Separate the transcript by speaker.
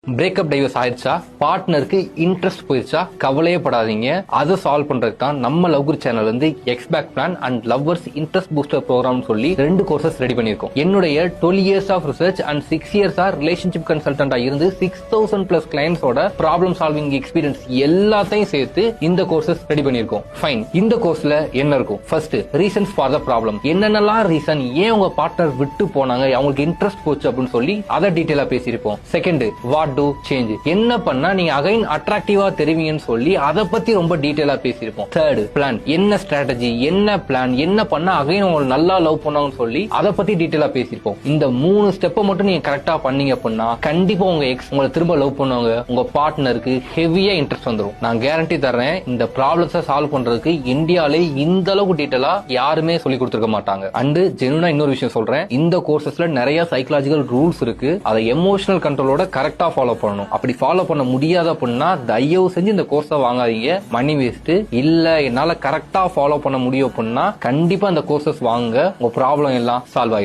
Speaker 1: Breakup divorce ஆயிடுச்சா, பார்ட்னருக்கு interest போயிடுச்சா, கவலையே படாதீங்க. அதை சால்வ் பண்றதுக்கு தான் நம்ம லவ் குரு சேனல் வந்து ex back plan and lovers interest booster program சொல்லி 2 கோர்சஸ் ரெடி பண்ணிருக்கோம். என்னுடைய 12 years of research and 6 years relationship கன்சல்டன்டா இருந்து 6000+ கிளைண்ட்ஸோட ப்ராப்ளம் சால்விங் எக்ஸ்பீரியன்ஸ் எல்லாத்தையும் சேர்த்து இந்த கோர்சஸ் ரெடி பண்ணிருக்கோம். ஃபைன், இந்த கோர்ஸ்ல என்ன இருக்கும்? First, reasons for the problem. என்னென்னலாம் ரீசன், ஏன் உங்க பார்ட்னர் விட்டு போனாங்க, அவங்களுக்கு இன்ட்ரெஸ்ட் போச்சு அப்படின்னு சொல்லி அதை டீடைலா பேசியிருப்போம். செகண்ட், வாட் டு சேஞ்ச், என்ன பண்ணா நீங்க அகைன் அட்ராக்டிவா தெரிவிங்கன்னு சொல்லி அதை பத்தி ரொம்ப டீடைலா பேசியிருப்போம். தேர்ட், பிளான், என்ன ஸ்ட்ராட்டஜி, என்ன பிளான், என்ன பண்ணா அகைன் உங்களுக்கு நல்லா லவ் பண்ணாங்கன்னு சொல்லி அதை பத்தி டீடைலா பேசியிருப்போம். இந்த 3 ஸ்டெப்பை மட்டும் நீங்க கரெக்டா பண்ணீங்க அப்படின்னா கண்டிப்பா உங்க எக்ஸ் உங்களை திரும்ப லவ் பண்ணுவாங்க. உங்க பார்ட்னருக்கு ஹெவியா இன்ட்ரெஸ்ட் வந்துடும். நான் கேரண்டி தர்றேன். இந்த ப்ராப்ளம்ஸை சால்வ் பண்றதுக்கு இந்தியாலே இந்த அளவுக்கு டீடைலா யாருமே சொல்லி கொடுத்துருக்க மாட்டாங்க. அண்ட் ஜெனுனா இன்னொரு விஷயம் சொல்றேன், இந்த கோர்சஸ்ல நிறைய சைக்காலஜிக்கல் ரூல்ஸ் இருக்கு. அதை எமோஷனல் கண்ட்ரோலோட கரெக்டா ஃபாலோ பண்ணணும். அப்படி ஃபாலோ பண்ண முடியாத அப்படின்னா தயவு செஞ்சு இந்த கோர்ஸை வாங்காதீங்க, மணி வேஸ்ட். இல்ல என்னால கரெக்டா ஃபாலோ பண்ண முடியும் அப்படின்னா கண்டிப்பா இந்த கோர்சஸ் வாங்க, உங்க ப்ராப்ளம் எல்லாம் சால்வ் ஆயிரும்.